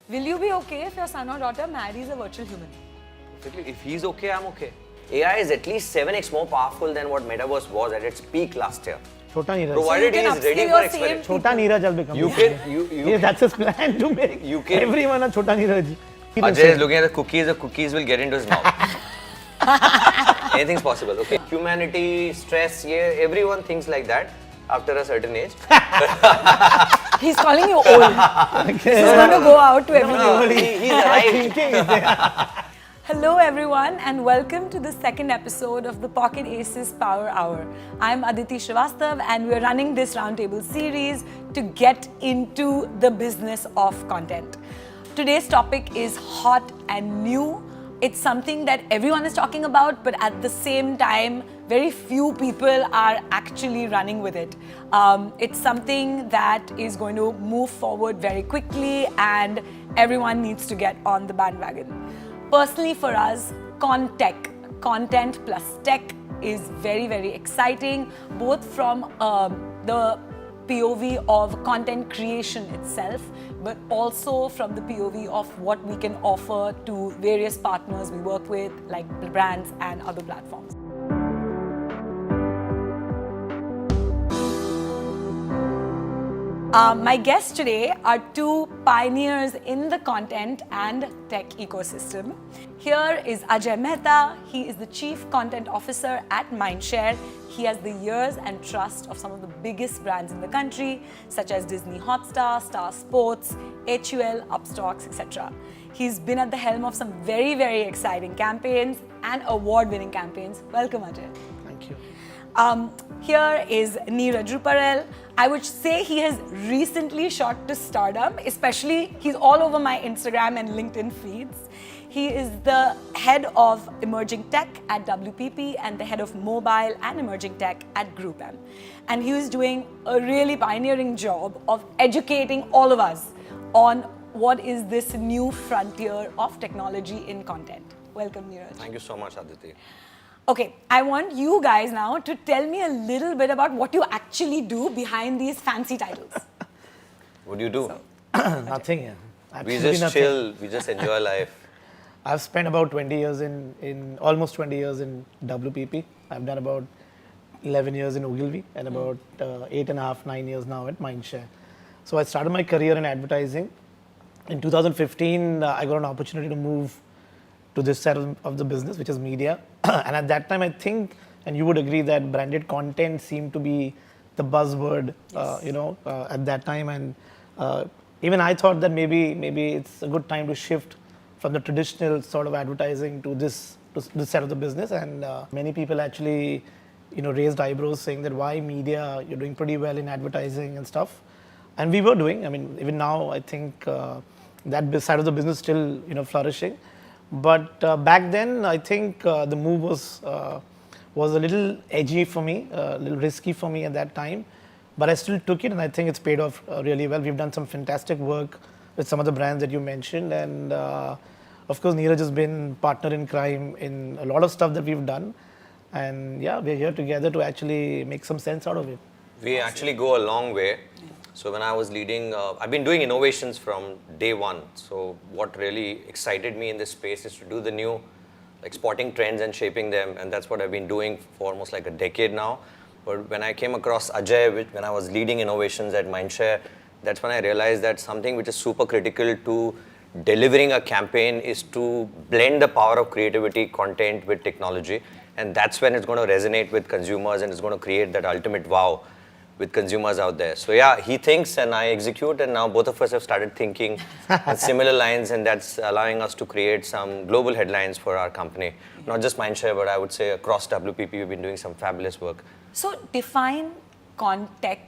Will you be okay if your son or daughter marries a virtual human? If he's okay, I'm okay. AI is at least 7x more powerful than what Metaverse was at its peak last year. Chota Neeraj. Provided he is ready for experiment. Chota Neeraj will become. You that's his plan to make everyone a Chota Neeraj. Ajay is looking at the cookies will get into his mouth. Anything's possible, okay? Humanity, stress, yeah, everyone thinks like that after a certain age. He's calling you old. He's going to go out to everyone. He's right. Hello everyone and welcome to the second episode of the Pocket Aces Power Hour. I'm Aditi Srivastav and we're running this roundtable series to get into the business of content. Today's topic is hot and new. It's something that everyone is talking about, but at the same time, very few people are actually running with it. It's something that is going to move forward very quickly and everyone needs to get on the bandwagon. Personally for us, ConTech, content plus tech, is very, very exciting, both from the POV of content creation itself, but also from the POV of what we can offer to various partners we work with, like brands and other platforms. My guests today are two pioneers in the content and tech ecosystem. Here is Ajay Mehta. He is the Chief Content Officer at Mindshare. He has the years and trust of some of the biggest brands in the country, such as Disney Hotstar, Star Sports, HUL, Upstocks, etc. He's been at the helm of some very, very exciting campaigns and award-winning campaigns. Welcome, Ajay. Thank you. Here is Neeraj Ruparel. I would say he has recently shot to stardom, especially he's all over my Instagram and LinkedIn feeds. He is the head of emerging tech at WPP and the head of mobile and emerging tech at Group M. And he was doing a really pioneering job of educating all of us on what is this new frontier of technology in content. Welcome, Neeraj. Thank you so much, Aditi. Okay, I want you guys now to tell me a little bit about what you actually do behind these fancy titles. What do you do? Nothing. Yeah. We just chill, we just enjoy life. I've spent about 20 years in almost 20 years in WPP. I've done about 11 years in Ogilvy and about 8.5, 9 years now at Mindshare. So I started my career in advertising. In 2015, I got an opportunity to move to this side of the business, which is media. And at that time, I think, and you would agree that branded content seemed to be the buzzword, yes. At that time. And even I thought that maybe it's a good time to shift from the traditional sort of advertising to this side of the business. And many people actually, raised eyebrows saying that why media, you're doing pretty well in advertising and stuff. And we were doing, even now, I think that side of the business still, flourishing. But back then, I think the move was a little edgy for me, a little risky for me at that time. But I still took it, and I think it's paid off really well. We've done some fantastic work with some of the brands that you mentioned. And of course, Neeraj has been partner in crime in a lot of stuff that we've done. And yeah, we're here together to actually make some sense out of it. We actually go a long way. So when I was leading, I've been doing innovations from day one. So what really excited me in this space is to do the new, like spotting trends and shaping them. And that's what I've been doing for almost like a decade now. But when I came across Ajay, when I was leading innovations at Mindshare, that's when I realized that something which is super critical to delivering a campaign is to blend the power of creativity, content with technology. And that's when it's going to resonate with consumers and it's going to create that ultimate wow with consumers out there. So yeah, he thinks and I execute, and now both of us have started thinking on similar lines, and that's allowing us to create some global headlines for our company. Not just Mindshare, but I would say across WPP, we've been doing some fabulous work. So define ConTech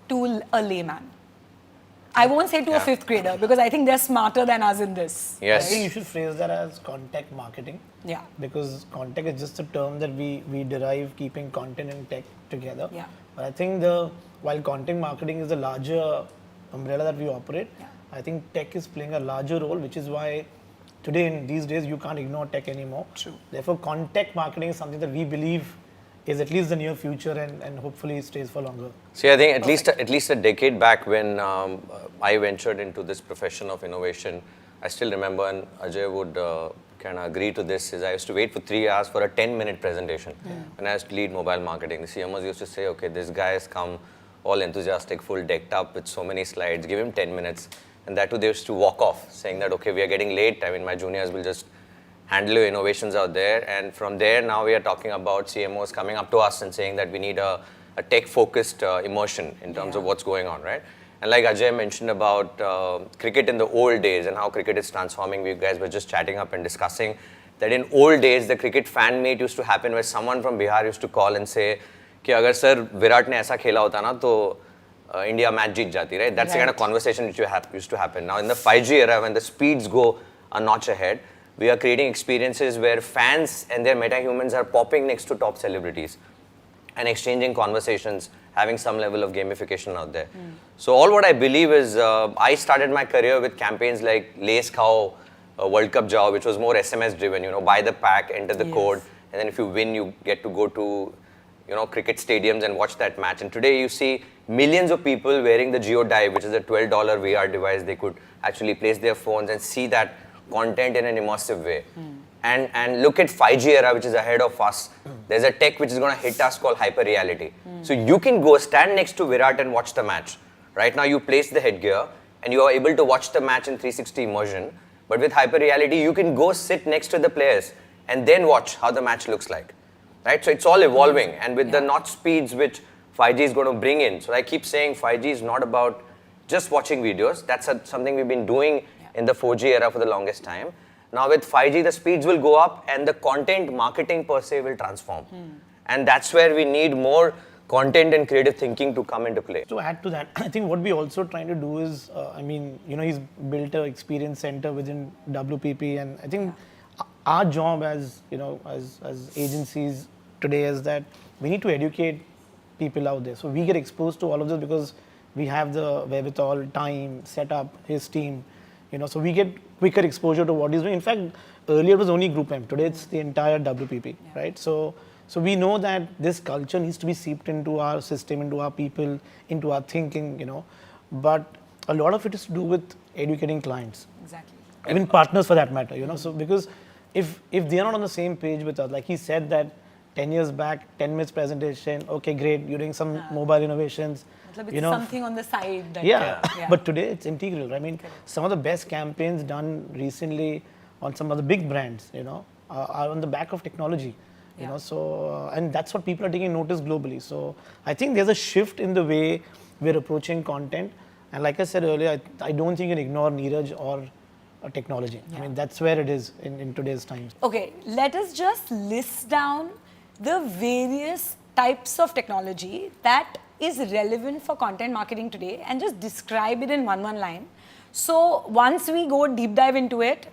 to a layman. I won't say to a fifth grader because I think they're smarter than us in this. Yes. I think you should phrase that as content marketing. Yeah. Because content is just a term that we derive keeping content and tech together. Yeah. But I think while content marketing is the larger umbrella that we operate, I think tech is playing a larger role, which is why today in these days you can't ignore tech anymore. True. Therefore, content marketing is something that we believe is at least the near future and hopefully stays for longer. See, I think at least a decade back when I ventured into this profession of innovation, I still remember, and Ajay would kind of agree to this, is I used to wait for 3 hours for a 10-minute presentation. When I used to lead mobile marketing, the CMOs used to say, okay, this guy has come all enthusiastic, full decked up with so many slides, give him 10 minutes. And that too, they used to walk off, saying that, okay, we are getting late. I mean, my juniors will just handle your innovations out there. And from there, now we are talking about CMOs coming up to us and saying that we need a tech-focused immersion in terms of what's going on, right? And like Ajay mentioned about cricket in the old days and how cricket is transforming, we guys were just chatting up and discussing that in old days, the cricket fan meet used to happen where someone from Bihar used to call and say, कि अगर sir Virat ने ऐसा खेला होता ना तो India match जीत जाती, right? That's the kind of conversation which used to happen. Now in the 5G era, when the speeds go a notch ahead, we are creating experiences where fans and their meta-humans are popping next to top celebrities and exchanging conversations, having some level of gamification out there. So all what I believe is, I started my career with campaigns like Lace Khao, World Cup Jao, which was more SMS driven, buy the pack, enter the code, and then if you win, you get to go to cricket stadiums and watch that match. And today you see millions of people wearing the Geo Dive, which is a $12 VR device. They could actually place their phones and see that content in an immersive way. And look at 5G era, which is ahead of us. There's a tech which is going to hit us called hyper reality. So you can go stand next to Virat and watch the match. Right now you place the headgear and you are able to watch the match in 360 immersion. But with hyper reality, you can go sit next to the players and then watch how the match looks like. Right? So it's all evolving, and with the notch speeds which 5G is going to bring in. So I keep saying 5G is not about just watching videos. That's something we've been doing in the 4G era for the longest time. Now with 5G, the speeds will go up and the content marketing per se will transform. And that's where we need more content and creative thinking to come into play. To add to that, I think what we're also trying to do is, he's built an experience center within WPP, and I think our job as agencies today is that we need to educate people out there. So we get exposed to all of this because we have the wherewithal, time, setup, his team, so we get quicker exposure to what he's doing. In fact, earlier it was only Group M. Today it's the entire WPP, right? So we know that this culture needs to be seeped into our system, into our people, into our thinking, but a lot of it is to do with educating clients. Exactly. Even partners for that matter, so because if they're not on the same page with us, like he said that 10 years back, 10 minutes presentation, okay, great, you're doing some mobile innovations. It's something on the side. But today it's integral. I mean, some of the best campaigns done recently on some of the big brands, are on the back of technology. So and that's what people are taking notice globally. So I think there's a shift in the way we're approaching content. And like I said earlier, I don't think you can ignore Neeraj or technology. I mean, that's where it is in today's times. Okay, let us just list down the various types of technology that is relevant for content marketing today and just describe it in one line. So once we go deep dive into it,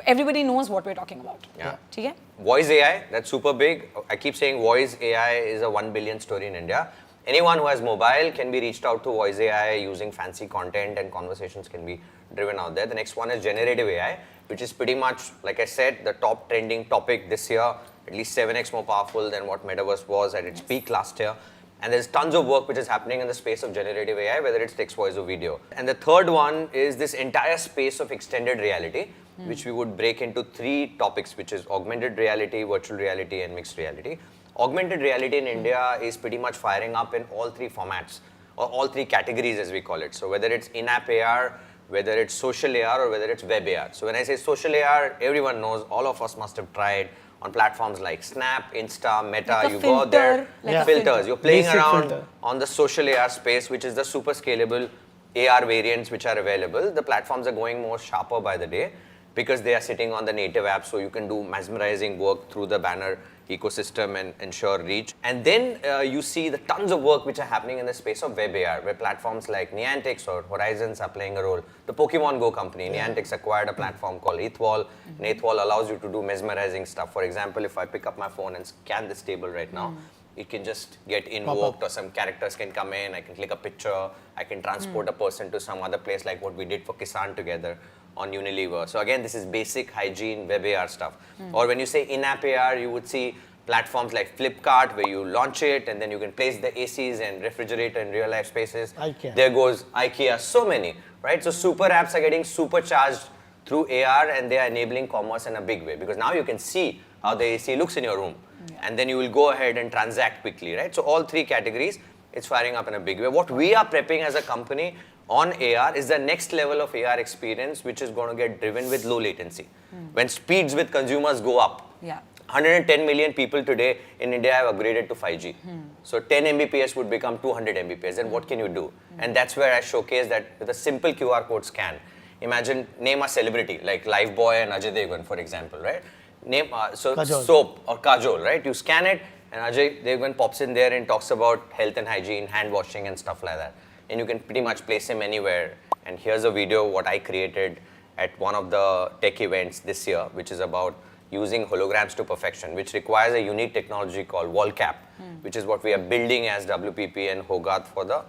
everybody knows what we're talking about. Okay? Voice AI, that's super big. I keep saying voice AI is a 1 billion story in India. Anyone who has mobile can be reached out to voice AI using fancy content, and conversations can be driven out there. The next one is generative AI, which is pretty much, like I said, the top trending topic this year, at least 7x more powerful than what Metaverse was at its peak last year. And there's tons of work which is happening in the space of generative AI, whether it's text, voice or video. And the third one is this entire space of extended reality, which we would break into 3 topics, which is augmented reality, virtual reality, and mixed reality. Augmented reality in India is pretty much firing up in all 3 formats, or all 3 categories as we call it. So whether it's in-app AR, whether it's social AR, or whether it's web AR. So when I say social AR, everyone knows, all of us must have tried on platforms like Snap, Insta, Meta, like you go there, filters. You're playing Basic around filter. on the social AR space, which is the super scalable AR variants which are available. The platforms are going more sharper by the day because they are sitting on the native app, so you can do mesmerizing work through the banner ecosystem and ensure reach. And then you see the tons of work which are happening in the space of web AR, where platforms like Niantic or Horizons are playing a role. The Pokemon Go company, Niantic acquired a platform called Ethwall. And Ethwall allows you to do mesmerizing stuff. For example, if I pick up my phone and scan this table right now, it can just get invoked, or some characters can come in, I can click a picture, I can transport a person to some other place, like what we did for Kisan together on Unilever. So again, this is basic hygiene web AR stuff. Or when you say in-app AR, you would see platforms like Flipkart where you launch it and then you can place the ACs and refrigerator in real life spaces. IKEA. There goes IKEA, so many, right? So super apps are getting supercharged through AR and they are enabling commerce in a big way because now you can see how the AC looks in your room and then you will go ahead and transact quickly, right? So all three categories, it's firing up in a big way. What we are prepping as a company on AR is the next level of AR experience which is going to get driven with low latency. When speeds with consumers go up, 110 million people today in India have upgraded to 5G. So 10 Mbps would become 200 Mbps. Then what can you do? And that's where I showcase that with a simple QR code scan. Imagine, name a celebrity like Lifebuoy and Ajay Devgan, for example, right? Name soap or Kajol, right? You scan it and Ajay Devgan pops in there and talks about health and hygiene, hand washing and stuff like that. And you can pretty much place him anywhere. And here's a video what I created at one of the tech events this year, which is about using holograms to perfection, which requires a unique technology called wall cap, which is what we are building as WPP and Hogarth for the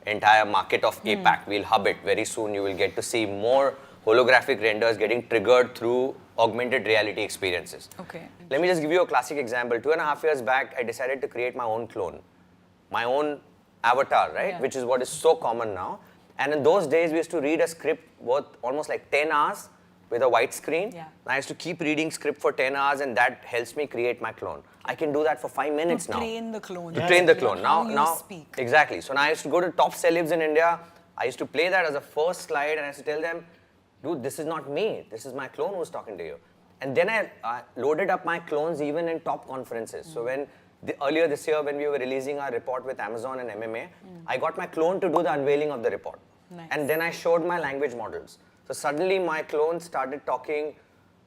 entire market of APAC. We'll hub it. Very soon you will get to see more holographic renders getting triggered through augmented reality experiences. Okay. Let me just give you a classic example. 2.5 years back, I decided to create my own clone, my own avatar, right? Which is what is so common now. And in those days, we used to read a script worth almost like 10 hours with a white screen. I used to keep reading script for 10 hours and that helps me create my clone. I can do that for 5 minutes now. To train the clone. To train the clone. Now, speak. Exactly. So now I used to go to top celebs in India. I used to play that as a first slide and I used to tell them, dude, this is not me. This is my clone who's talking to you. And then I loaded up my clones even in top conferences. So when earlier this year when we were releasing our report with Amazon and MMA, I got my clone to do the unveiling of the report. And then I showed my language models. So suddenly my clone started talking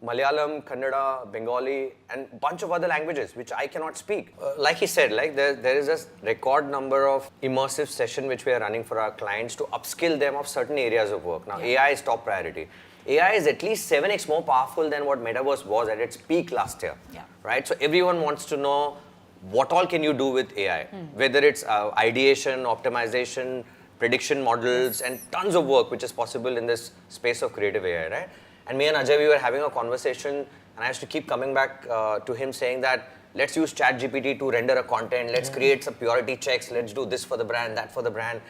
Malayalam, Kannada, Bengali, and a bunch of other languages which I cannot speak. Like he said, like there is a record number of immersive sessions which we are running for our clients to upskill them of certain areas of work. Now AI is top priority. AI is at least 7x more powerful than what Metaverse was at its peak last year. Right? So everyone wants to know what all can you do with AI, whether it's ideation, optimization, prediction models, and tons of work which is possible in this space of creative AI, right? And me and Ajay, we were having a conversation and I used to keep coming back to him saying that let's use ChatGPT to render a content, let's create some purity checks, let's do this for the brand, that for the brand.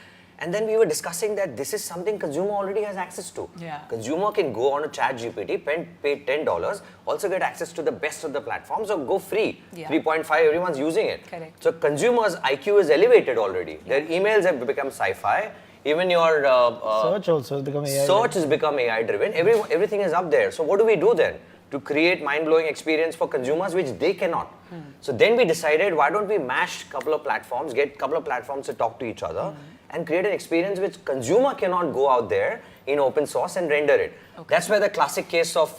And then we were discussing that this is something consumer already has access to. Consumer can go on a ChatGPT, pay $10, also get access to the best of the platforms or go free. 3.5, everyone's using it. Correct. So consumers' IQ is elevated already. Their emails have become sci-fi. Even your search also has become AI. Search has become AI driven. Everything is up there. So what do we do then to create mind-blowing experience for consumers which they cannot? So then we decided, why don't we mash a couple of platforms, get a couple of platforms to talk to each other and create an experience which consumer cannot go out there in open source and render it. That's where the classic case of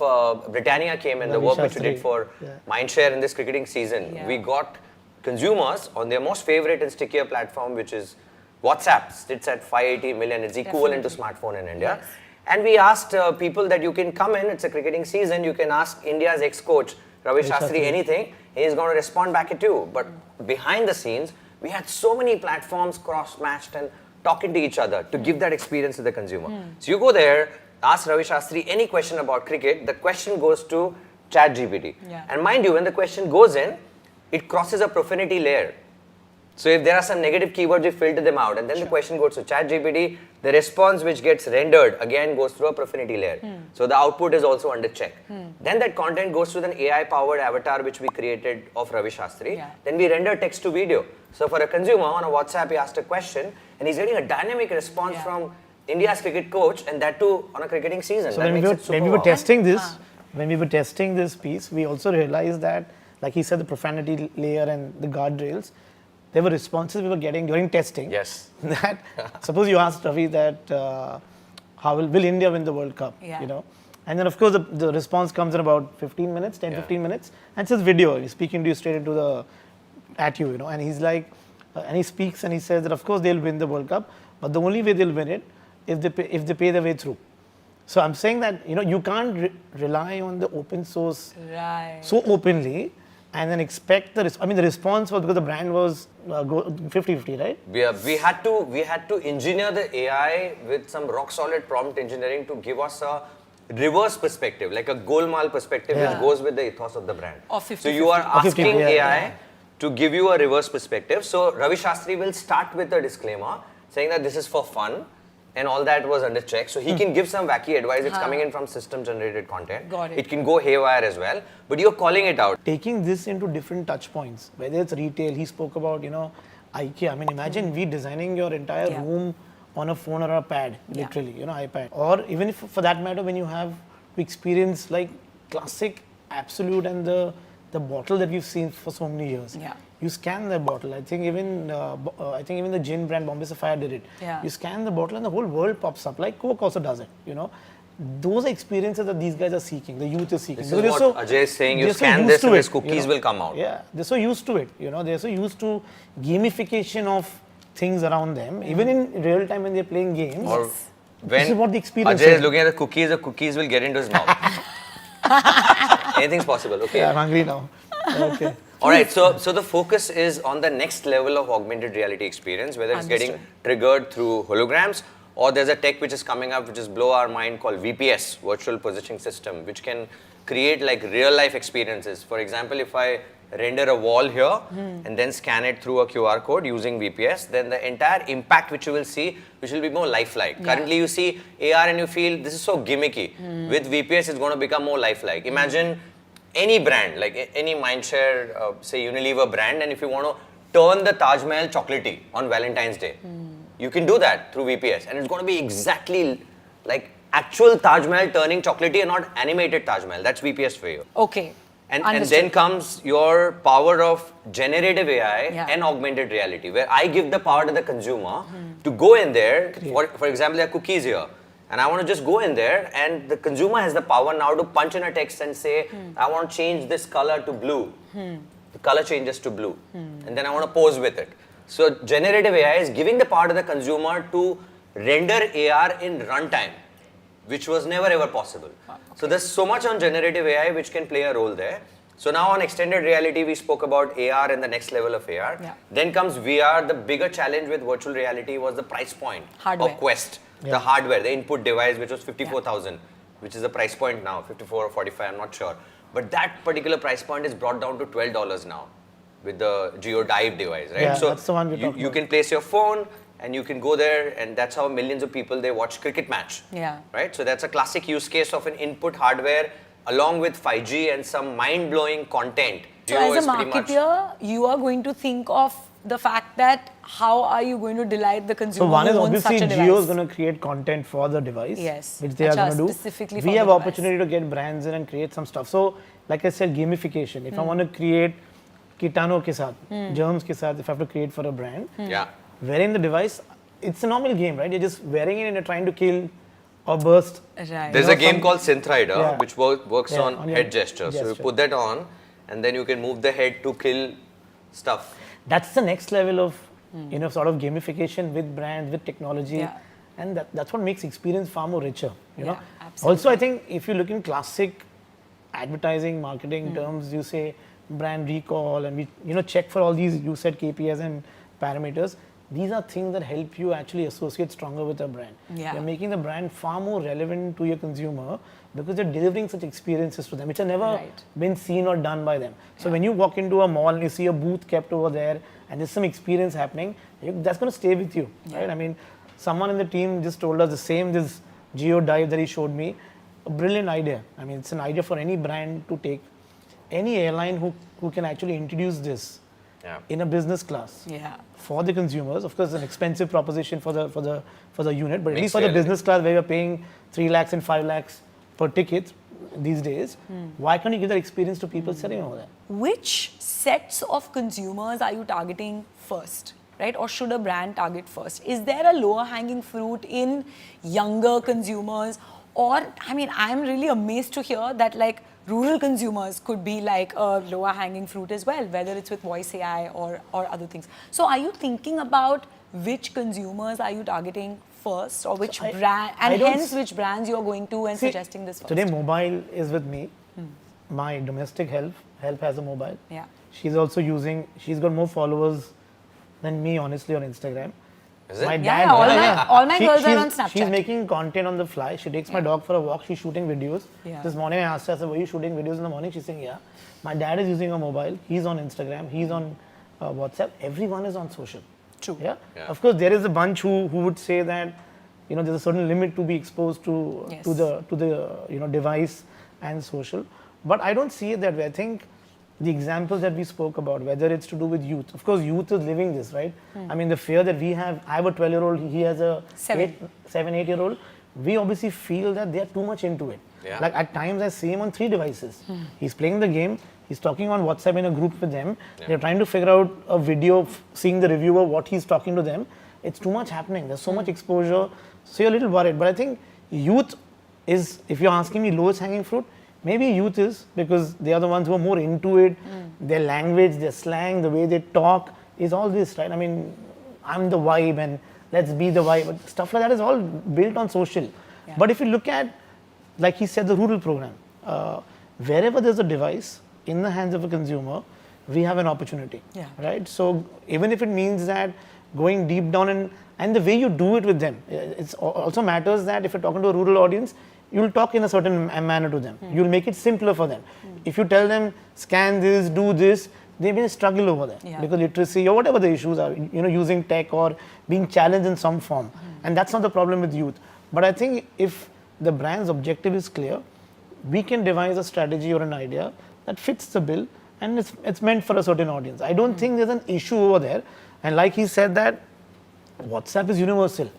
Britannia came in, the work which we did for Mindshare in this cricketing season. We got consumers on their most favorite and stickier platform, which is WhatsApp. Sits at 580 million. It's equivalent to smartphone in India. And we asked people that you can come in, it's a cricketing season, you can ask India's ex-coach, Ravi Shastri, anything, he's going to respond back at you. But behind the scenes, we had so many platforms cross-matched and talking to each other to give that experience to the consumer. So you go there, ask Ravi Shastri any question about cricket, the question goes to ChatGPT. And mind you, when the question goes in, it crosses a profanity layer. So if there are some negative keywords, we filter them out and then the question goes to ChatGPT, the response which gets rendered again goes through a profanity layer. So the output is also under check. Then that content goes to an AI-powered avatar which we created of Ravi Shastri. Then we render text to video. So for a consumer on a WhatsApp, he asked a question and he's getting a dynamic response from India's cricket coach and that too on a cricketing season. So when we were testing this piece, we also realized that, like he said, the profanity layer and the guardrails, there were responses we were getting during testing. That suppose you asked Ravi that how will India win the World Cup? You know, and then of course the response comes in about 15 minutes, 10-15 minutes, and it's his video. He's speaking to you straight into at you, you know, and he's like, and he speaks and he says that of course they'll win the World Cup, but the only way they'll win it if they pay their way through. So I'm saying that you can't rely on the open source so openly. And then expect the response was because the brand was 50-50, right? We had to engineer the AI with some rock solid prompt engineering to give us a reverse perspective, like a golmaal perspective, which goes with the ethos of the brand. Or 50-50. So you are Or 50-50, asking yeah. AI to give you a reverse perspective. So Ravi Shastri will start with a disclaimer saying that this is for fun and all that was under check. So he can give some wacky advice. It's coming in from system generated content. Got it. It can go haywire as well, but you're calling it out. Taking this into different touch points, whether it's retail, he spoke about, IKEA. I mean, imagine we designing your entire room on a phone or a pad, literally, iPad. Or even if, for that matter, when you have to experience like classic Absolute and the bottle that we've seen for so many years. Yeah. You scan the bottle. I think even the gin brand Bombay Sapphire did it. Yeah. You scan the bottle and the whole world pops up. Like Coke also does it. Those are experiences that these guys are seeking. The youth is seeking. This is what Ajay is saying. You scan this and these cookies will come out. Yeah, they're so used to it. They're so used to gamification of things around them. Even in real time when they're playing games. Or when this is what the experience Ajay is. is looking at the cookies will get into his mouth. Anything's possible. Okay. Yeah, I'm hungry now. Okay. All right, so the focus is on the next level of augmented reality experience, whether it's getting triggered through holograms or there's a tech which is coming up which is blow our mind called VPS, Virtual Positioning System, which can create like real life experiences. For example, if I render a wall here and then scan it through a QR code using VPS, then the entire impact which you will see, which will be more lifelike. Currently you see AR and you feel this is so gimmicky. With VPS, it's going to become more lifelike. Imagine any brand, like any mindshare, say Unilever brand, and if you want to turn the Taj Mahal chocolatey on Valentine's Day, you can do that through VPS, and it's going to be exactly like actual Taj Mahal turning chocolatey and not animated Taj Mahal. That's VPS for you. Okay. And then comes your power of generative AI and augmented reality, where I give the power to the consumer to go in there. For example, there are cookies here. And I want to just go in there, and the consumer has the power now to punch in a text and say, I want to change this color to blue. The color changes to blue. And then I want to pose with it. So generative AI is giving the power to the consumer to render AR in runtime, which was never ever possible. So there's so much on generative AI which can play a role there. So now on extended reality, we spoke about AR and the next level of AR. Then comes VR. The bigger challenge with virtual reality was the price point of Quest. The hardware, the input device, which was 54,000, which is the price point now, 54 or 45, I'm not sure. But that particular price point is brought down to $12 now with the GeoDive device, right? Yeah, so that's the one we talked you about. can place your phone and you can go there, and that's how millions of people, they watch cricket match. Right? So that's a classic use case of an input hardware along with 5G and some mind-blowing content. So as a marketer, you are going to think of the fact that how are you going to delight the consumer? So one is who owns obviously such a Jio device? is going to create content for the device, which they Achha, are going to do. specifically for We the have device. opportunity to get brands in and create some stuff. So like I said, gamification. If I want to create कीटाणु के साथ, germs के साथ, if I have to create for a brand, wearing the device, it's a normal game, right? You're just wearing it and you're trying to kill or burst. Right. There's a game called Synthrider, which works on your head gesture. So you put that on, and then you can move the head to kill stuff. That's the next level of sort of gamification with brands, with technology, and that's what makes experience far more richer. You know. Absolutely. Also, I think if you look in classic advertising, marketing terms, you say brand recall, and we check for all these. You said KPIs and parameters. These are things that help you actually associate stronger with a brand. You're making the brand far more relevant to your consumer because they're delivering such experiences to them, which have never been seen or done by them. So when you walk into a mall and you see a booth kept over there and there's some experience happening, that's going to stay with you, right? I mean, someone in the team just told us the same, this GeoDive that he showed me, a brilliant idea. I mean, it's an idea for any brand to take. Any airline who can actually introduce this in a business class for the consumers. Of course, it's an expensive proposition for the unit, but at least for the business class where you're paying 3 lakhs and 5 lakhs per ticket these days, why can't you give that experience to people sitting over there? Which sets of consumers are you targeting first, right? Or should a brand target first? Is there a lower hanging fruit in younger consumers? Or, I mean, I'm really amazed to hear that like rural consumers could be like a lower hanging fruit as well, whether it's with voice AI or other things. So are you thinking about which consumers are you targeting first, or which brand, and hence which brands you're going to and suggesting this first? Today mobile is with me. My domestic help has a mobile. Yeah. She's also she's got more followers than me honestly on Instagram. Is it? My Yeah, dad, all my girls are she's- on Snapchat. She's making content on the fly. She takes my dog for a walk. She's shooting videos. Yeah. This morning I asked her, I said, were you shooting videos in the morning? She's saying, yeah. My dad is using a mobile. He's on Instagram. He's on WhatsApp. Everyone is on social. True. Yeah? Yeah. Of course, there is a bunch who would say that, there's a certain limit to be exposed to Yes. the device and social. But I don't see it that way. I think the examples that we spoke about, whether it's to do with youth, of course, youth is living this, right? I mean, the fear that we have, I have a 12-year-old, he has a 7-8-year-old. We obviously feel that they are too much into it. Yeah. Like at times I see him on 3 devices. He's playing the game, he's talking on WhatsApp in a group with them. They're trying to figure out a video, seeing the reviewer, what he's talking to them. It's too much happening. There's so much exposure. So you're a little worried. But I think youth is, if you're asking me lowest hanging fruit, maybe youth is, because they are the ones who are more into it. Their language, their slang, the way they talk is all this, right? I mean, I'm the vibe and let's be the vibe. But stuff like that is all built on social. Yeah. But if you look at, like he said, the rural program, wherever there's a device in the hands of a consumer, we have an opportunity, Yeah. right? So even if it means that going deep down and the way you do it with them, it also matters that if you're talking to a rural audience, you'll talk in a certain manner to them. You'll make it simpler for them. If you tell them, scan this, do this, they may struggle over there Yeah. because literacy or whatever the issues are, using tech or being challenged in some form. And that's not the problem with youth. But I think if the brand's objective is clear, we can devise a strategy or an idea that fits the bill and it's meant for a certain audience. I don't think there's an issue over there. And like he said that WhatsApp is universal.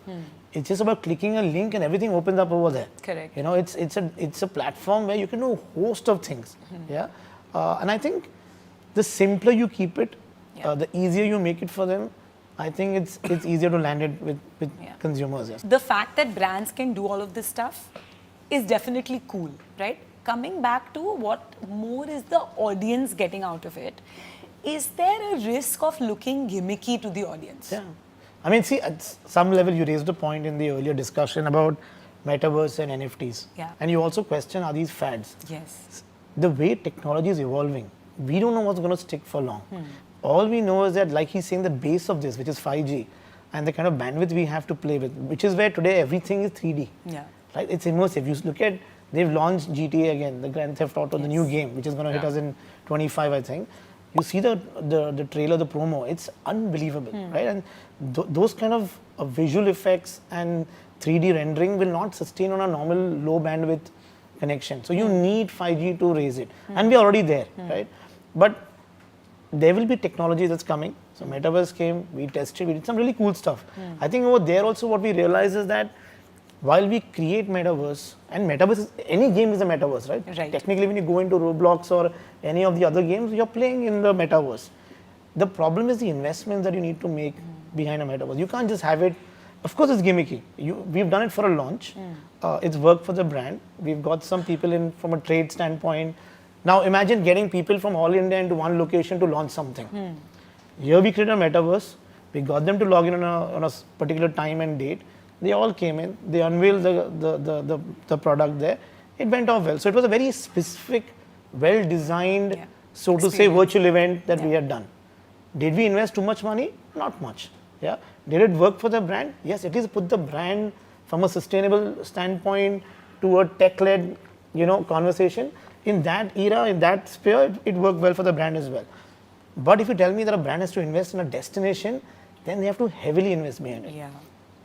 It's just about clicking a link and everything opens up over there. Correct. It's a platform where you can do a host of things. Yeah. And I think the simpler you keep it, the easier you make it for them. I think it's easier to land it with consumers. Yes. The fact that brands can do all of this stuff is definitely cool, right? Coming back to what more is the audience getting out of it, is there a risk of looking gimmicky to the audience? Yeah. I mean, see, at some level, you raised a point in the earlier discussion about metaverse and NFTs. Yeah. And you also question, are these fads? Yes. The way technology is evolving, we don't know what's going to stick for long. All we know is that, like he's saying, the base of this, which is 5G, and the kind of bandwidth we have to play with, which is where today everything is 3D. Yeah. Right? It's immersive. You look at, they've launched GTA again, the Grand Theft Auto, the new game, which is going to hit us in 25, I think. You see the trailer, the promo, it's unbelievable, right? And those kind of visual effects and 3D rendering will not sustain on a normal low bandwidth connection. So you need 5G to raise it. And we're already there, right? But there will be technology that's coming. So Metaverse came, we tested, we did some really cool stuff. I think over there also what we realize is that while we create Metaverse, and Metaverse, any game is a Metaverse, right? Right. Technically, when you go into Roblox or any of the other games, you're playing in the Metaverse. The problem is the investments that you need to make behind a Metaverse. You can't just have it. Of course, it's gimmicky. We've done it for a launch. It's worked for the brand. We've got some people in from a trade standpoint. Now, imagine getting people from all India into one location to launch something. Here we created a Metaverse. We got them to log in on a particular time and date. They all came in. They unveiled the product there. It went off well. So it was a very specific, well-designed, so to say, virtual event that we had done. Did we invest too much money? Not much. Yeah. Did it work for the brand? Yes. At least put the brand from a sustainable standpoint to a tech-led, conversation. In that era, in that sphere, it worked well for the brand as well. But if you tell me that a brand has to invest in a destination, then they have to heavily invest behind it. Yeah.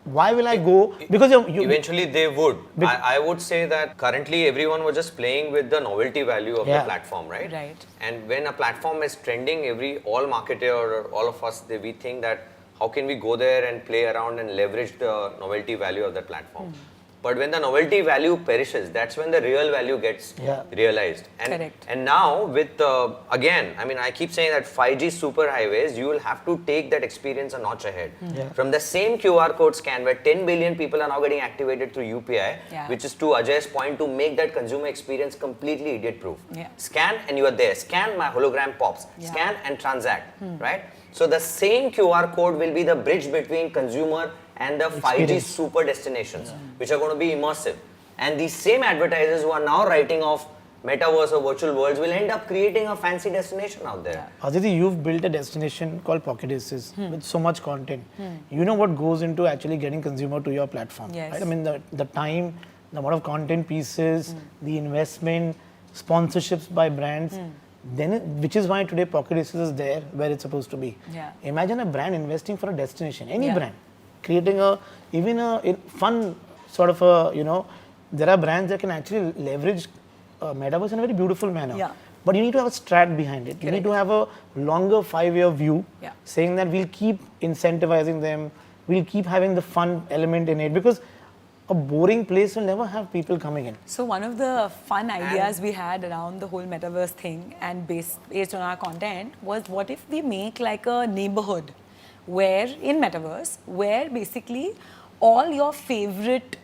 Why will I go? Because eventually they would. I would say that currently everyone was just playing with the novelty value of the platform, right? Right. And when a platform is trending, all marketer or all of us, we think that how can we go there and play around and leverage the novelty value of the platform. But when the novelty value perishes, that's when the real value gets realized. Correct. And now with, again, I mean, I keep saying that 5G super highways, you will have to take that experience a notch ahead. From the same QR code scan where 10 billion people are now getting activated through UPI, which is to Ajay's point, to make that consumer experience completely idiot-proof. Scan and you are there. Scan, my hologram pops. Scan and transact, right? So the same QR code will be the bridge between consumer and the 5G super destinations, which are going to be immersive. And these same advertisers who are now writing off metaverse or virtual worlds will end up creating a fancy destination out there. Aditi, you've built a destination called Pocket Aces with so much content. You know what goes into actually getting consumer to your platform. Yes. Right? I mean, the time, the amount of content pieces, the investment, sponsorships by brands. Which is why today Pocket Aces is there where it's supposed to be. Yeah. Imagine a brand investing for a destination, any Yeah. brand, creating even a fun sort of a, there are brands that can actually leverage metaverse in a very beautiful manner. Yeah. But you need to have a strat behind it. You need to have a longer 5-year view saying that we'll keep incentivizing them, we'll keep having the fun element in it, because a boring place will never have people coming in. So one of the fun ideas we had around the whole metaverse thing and based on our content was, what if we make like a neighborhood where in metaverse, where basically all your favorite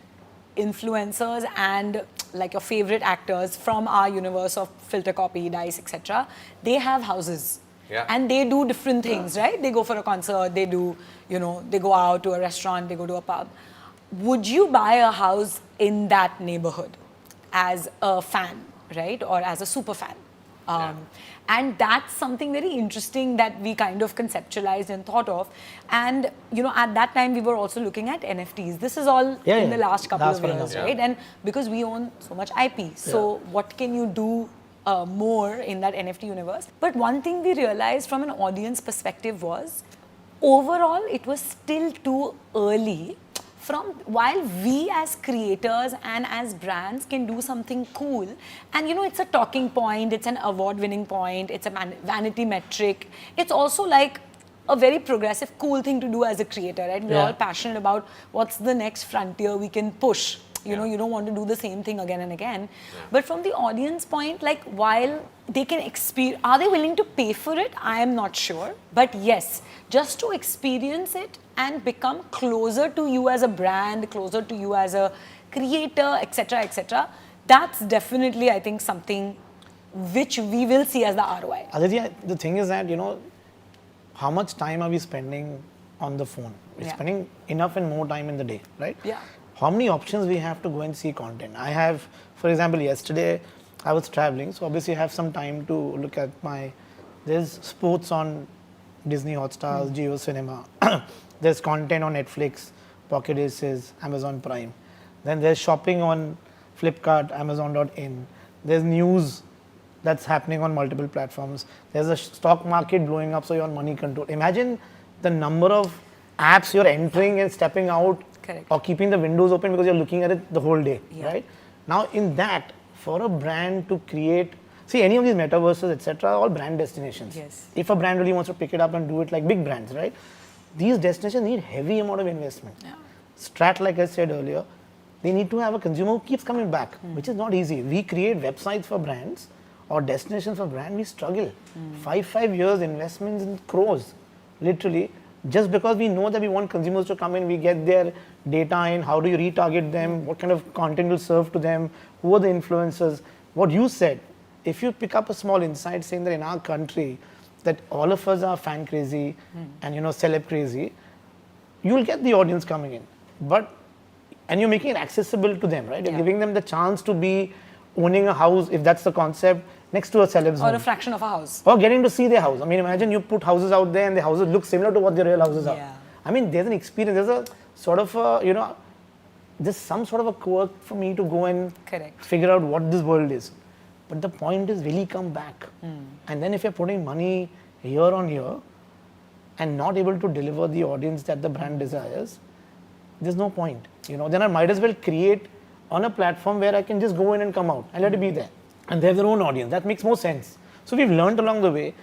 influencers and like your favorite actors from our universe of filter copy, dice, etc., they have houses. Yeah. And they do different things, right? They go for a concert, they do, they go out to a restaurant, they go to a pub. Would you buy a house in that neighborhood as a fan, right? Or as a super fan? And that's something very interesting that we kind of conceptualized and thought of. And, at that time, we were also looking at NFTs. This is all in the last couple of years, right? And because we own so much IP, so what can you do more in that NFT universe? But one thing we realized from an audience perspective was, overall, it was still too early. While we as creators and as brands can do something cool, and it's a talking point, it's an award-winning point, it's a vanity metric, it's also like a very progressive, cool thing to do as a creator, right? We're all passionate about what's the next frontier we can push. You don't want to do the same thing again and again. But from the audience point, like, while they can experience, are they willing to pay for it? I am not sure. But yes, just to experience it and become closer to you as a brand, closer to you as a creator, etc., that's definitely, I think, something which we will see as the ROI. Aditya, the thing is that, how much time are we spending on the phone? We're spending enough and more time in the day, right? Yeah. How many options we have to go and see content? I have, for example, yesterday I was traveling, so obviously I have some time to look at there's sports on Disney Hotstar, Jio Cinema, there's content on Netflix, Pocket Aces, Amazon Prime. Then there's shopping on Flipkart, Amazon.in. There's news that's happening on multiple platforms. There's a stock market blowing up, so you're on money control. Imagine the number of apps you're entering and stepping out. Correct. Or keeping the windows open because you're looking at it the whole day, right? Now, in that, for a brand to create, see, any of these metaverses, etc., all brand destinations. Yes. If a brand really wants to pick it up and do it like big brands, right? These destinations need heavy amount of investment. Strat, like I said earlier, they need to have a consumer who keeps coming back, which is not easy. We create websites for brands or destinations for brands, we struggle. 5 years investments in crores, literally. Just because we know that we want consumers to come in, we get their data in, how do you retarget them, what kind of content will serve to them, who are the influencers. What you said, if you pick up a small insight saying that in our country, that all of us are fan crazy and celeb crazy, you will get the audience coming in. And you're making it accessible to them, right? You're giving them the chance to be owning a house, if that's the concept, next to a celeb's home. Or a fraction of a house. Or getting to see their house. I mean, imagine you put houses out there and the houses look similar to what the real houses are. I mean, there's an experience, there's a sort of a, there's some sort of a quirk for me to go and figure out what this world is. But the point is, really come back. And then if you're putting money year on year and not able to deliver the audience that the brand desires, there's no point. Then I might as well create on a platform where I can just go in and come out and let it be there. And they have their own audience. That makes more sense. So we've learned along the way.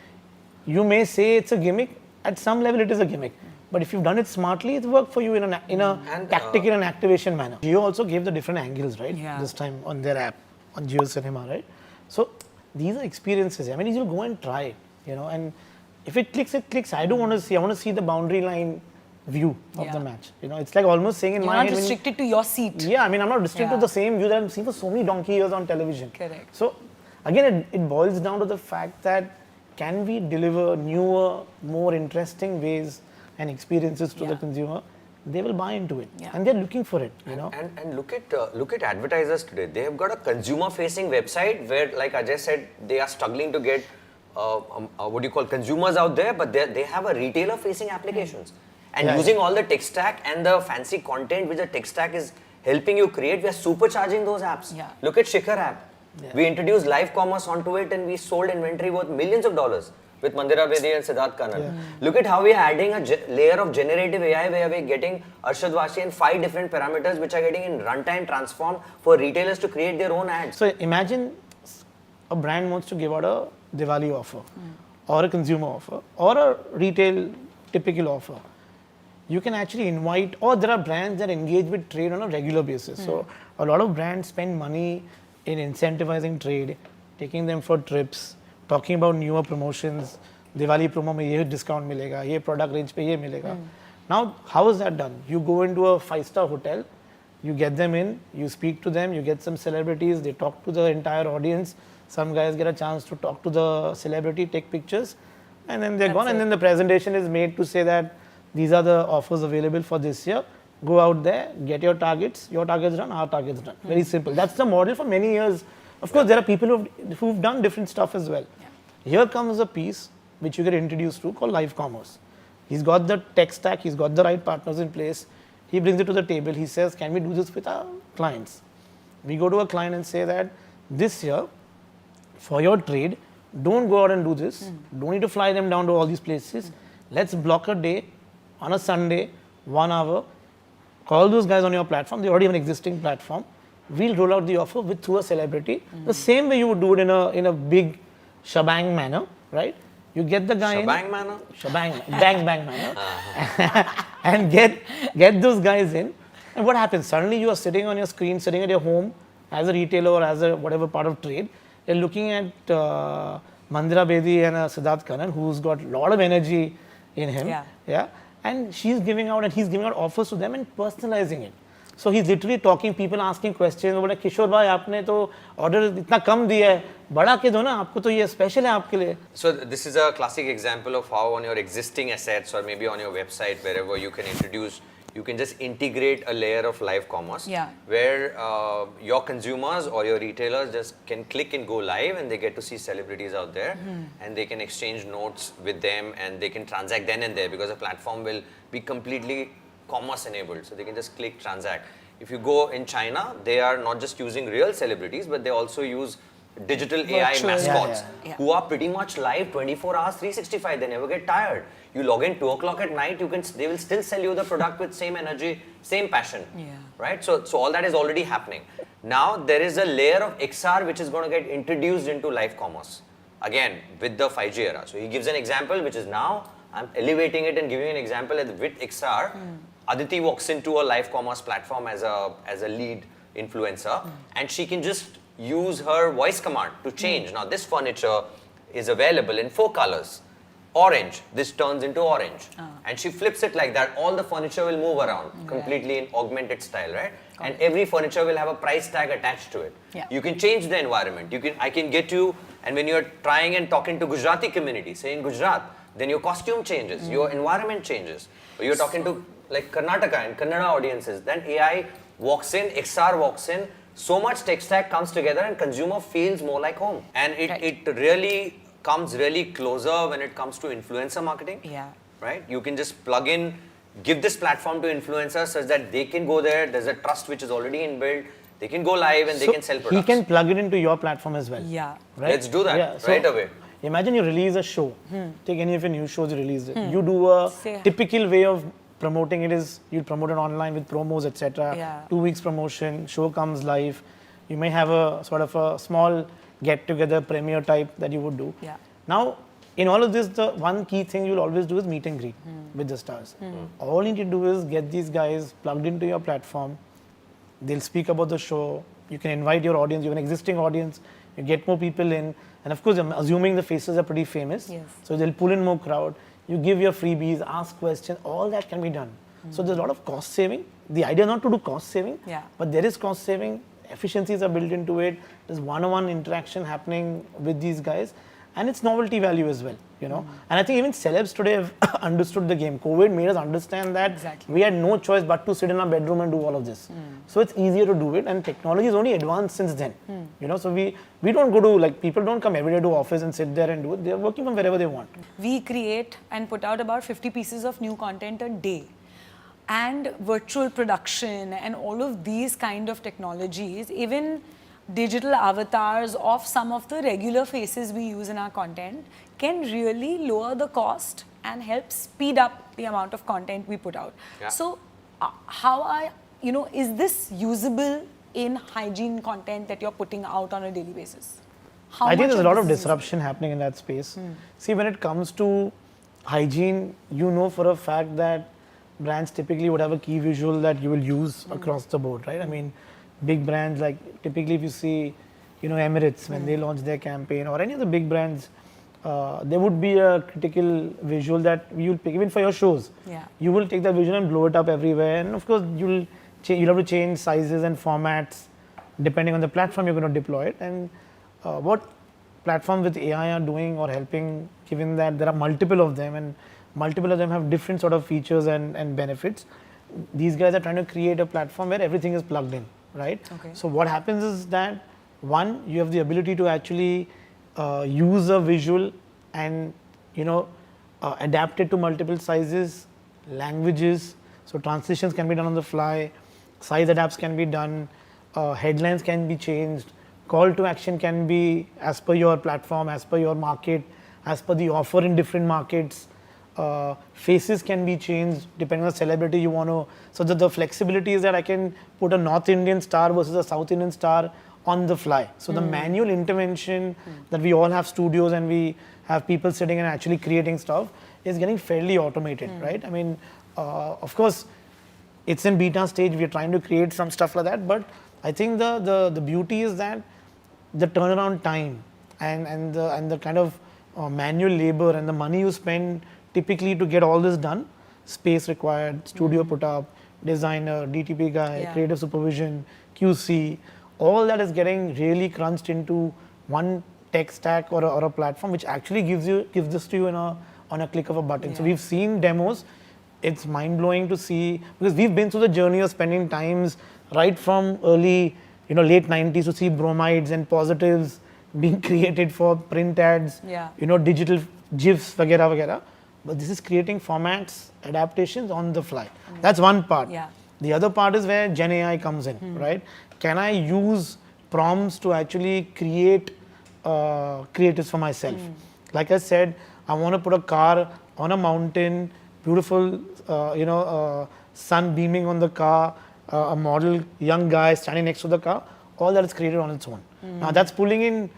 You may say it's a gimmick. At some level, it is a gimmick. But if you've done it smartly, it's worked for you in a tactical and activation manner. Jio also gave the different angles, right? This time on their app, on Jio Cinema, right? So these are experiences. I mean, you'll go and try, and if it clicks, it clicks. I want to see the boundary line view of the match. It's like almost saying in my head. You're not restricted to your seat. Yeah, I mean, I'm not restricted to the same view that I've seen for so many donkey years on television. Correct. So again, it boils down to the fact that can we deliver newer, more interesting ways and experiences to the consumer they will buy into it. Yeah. And they're looking for it, you know. And look at advertisers today. They have got a consumer-facing website where, like Ajay said, they are struggling to get what do you call consumers out there, but they have a retailer-facing applications. And using all the tech stack and the fancy content which the tech stack is helping you create, we are supercharging those apps. Yeah. Look at Shikhar app. Yeah. We introduced live commerce onto it and we sold inventory worth millions of dollars with Mandira Bedi and Siddharth Kannan. Yeah. Look at how we are adding a layer of generative AI where we are getting Arshad Vashi and 5 different parameters which are getting in runtime transformed for retailers to create their own ads. So imagine a brand wants to give out a Diwali offer or a consumer offer or a retail typical offer. You can actually invite, or there are brands that engage with trade on a regular basis. So a lot of brands spend money in incentivizing trade, taking them for trips, talking about newer promotions. Diwali promo mein ye discount milega, ye product range pe ye milega. Now, how is that done? You go into a 5-star hotel, you get them in, you speak to them, you get some celebrities, they talk to the entire audience. Some guys get a chance to talk to the celebrity, take pictures, and then they're gone. And then the presentation is made to say that these are the offers available for this year. Go out there, get your targets done, our targets done. Very simple. That's the model for many years. Of course, there are people who've done different stuff as well. Here comes a piece which you get introduced to called live commerce. He's got the tech stack, he's got the right partners in place. He brings it to the table. He says, can we do this with our clients? We go to a client and say that this year, for your trade, don't go out and do this. Don't need to fly them down to all these places. Let's block a day on a Sunday, 1 hour. Call those guys on your platform. They already have an existing platform. We'll roll out the offer through a celebrity. The same way you would do it in a big shebang manner, right? You get the guy Shebang manner? Shebang, bang manner. And get those guys in. And what happens? Suddenly you are sitting on your screen, sitting at your home as a retailer or as a whatever part of trade. You're looking at Mandira Bedi and Siddharth Kannan, who's got a lot of energy in him. Yeah. And she's giving out and he's giving out offers to them and personalizing it. So he's literally talking, people asking questions. वो बोले किशोर भाई आपने तो order इतना कम दिया है, बढ़ा के दो ना, आपको तो ये special है आपके लिए. So this is a classic example of how on your existing assets or maybe on your website, wherever you can just integrate a layer of live commerce where your consumers or your retailers just can click and go live and they get to see celebrities out there and they can exchange notes with them and they can transact then and there because the platform will be completely commerce enabled. So they can just click, transact. If you go in China, they are not just using real celebrities, but they also use digital AI mascots who are pretty much live 24 hours, 365. They never get tired. You log in 2 o'clock at night, they will still sell you the product with same energy, same passion. Right? So all that is already happening. Now there is a layer of XR which is going to get introduced into live commerce. Again, with the 5G era. So he gives an example which is now, I'm elevating it and giving an example with XR. Aditi walks into a live commerce platform as a lead influencer and she can just use her voice command to change. Now this furniture is available in 4 colors. Orange, this turns into orange. And she flips it like that. All the furniture will move around completely in augmented style, right? And every furniture will have a price tag attached to it. You can change the environment. I can get you, and when you're trying and talking to Gujarati community, say in Gujarat, then your costume changes, your environment changes. Or you're talking to like Karnataka and Kannada audiences, then AI walks in, XR walks in, so much tech stack comes together and consumer feels more like home. And it really comes really closer when it comes to influencer marketing. Right? You can just plug in, give this platform to influencers such that they can go there, there's a trust which is already inbuilt, they can go live and they can sell products. He can plug it into your platform as well. Yeah. Right? Let's do that right away. Imagine you release a show. Take any of your new shows, you release it. You do a typical way of promoting it is you promote it online with promos, etc. 2 weeks promotion, show comes live. You may have a sort of a small get-together premiere type that you would do. Now, in all of this, the one key thing you'll always do is meet and greet with the stars. All you need to do is get these guys plugged into your platform. They'll speak about the show. You can invite your audience, you have an existing audience. You get more people in. And of course, I'm assuming the faces are pretty famous. So they'll pull in more crowd. You give your freebies, ask questions, all that can be done. So there's a lot of cost saving. The idea not to do cost saving, but there is cost saving. Efficiencies are built into it. There's one-on-one interaction happening with these guys. and it's novelty value as well, you know. And I think even celebs today have understood the game. COVID made us understand that we had no choice but to sit in our bedroom and do all of this. So it's easier to do it, and technology is only advanced since then. You know, so we don't go to, like, people don't come every day to office and sit there and do it. They're working from wherever they want. We create and put out about 50 pieces of new content a day. And virtual production and all of these kind of technologies, even digital avatars of some of the regular faces we use in our content, can really lower the cost and help speed up the amount of content we put out. Yeah. So is this usable in hygiene content that you're putting out on a daily basis? I think there's a lot of disruption happening in that space. See, when it comes to hygiene, you know for a fact that brands typically would have a key visual that you will use across the board, right? I mean, big brands, like typically if you see, you know, Emirates, when they launch their campaign, or any of the big brands, there would be a critical visual that you'll pick, even for your shows. Yeah. You will take that visual and blow it up everywhere, and of course you'll have to change sizes and formats depending on the platform you're going to deploy it. And what platforms with AI are doing or helping, given that there are multiple of them and multiple of them have different sort of features and benefits, these guys are trying to create a platform where everything is plugged in, right? Okay. So what happens is that, one, you have the ability to actually use a visual and, you know, adapt it to multiple sizes, languages, so translations can be done on the fly, size adapts can be done, headlines can be changed, call to action can be as per your platform, as per your market, as per the offer in different markets. Faces can be changed depending on the celebrity you want to. So the flexibility is that I can put a North Indian star versus a South Indian star on the fly. So the manual intervention that we all have studios and we have people sitting and actually creating stuff is getting fairly automated, right? I mean, of course, it's in beta stage. We're trying to create some stuff like that, but I think the beauty is that the turnaround time and the kind of manual labor and the money you spend typically to get all this done, space required, studio put up, designer, DTP guy, creative supervision, QC, all that is getting really crunched into one tech stack or a platform which actually gives this to you on a click of a button. So we've seen demos. It's mind blowing to see, because we've been through the journey of spending times right from early, late 90s to see bromides and positives being created for print ads, digital GIFs, vagera, vagera. But this is creating formats, adaptations on the fly. That's one part. Yeah. The other part is where Gen AI comes in, right? Can I use prompts to actually create creatives for myself? Like I said, I want to put a car on a mountain, beautiful, sun beaming on the car, a model, young guy standing next to the car. All that is created on its own. Now that's pulling in,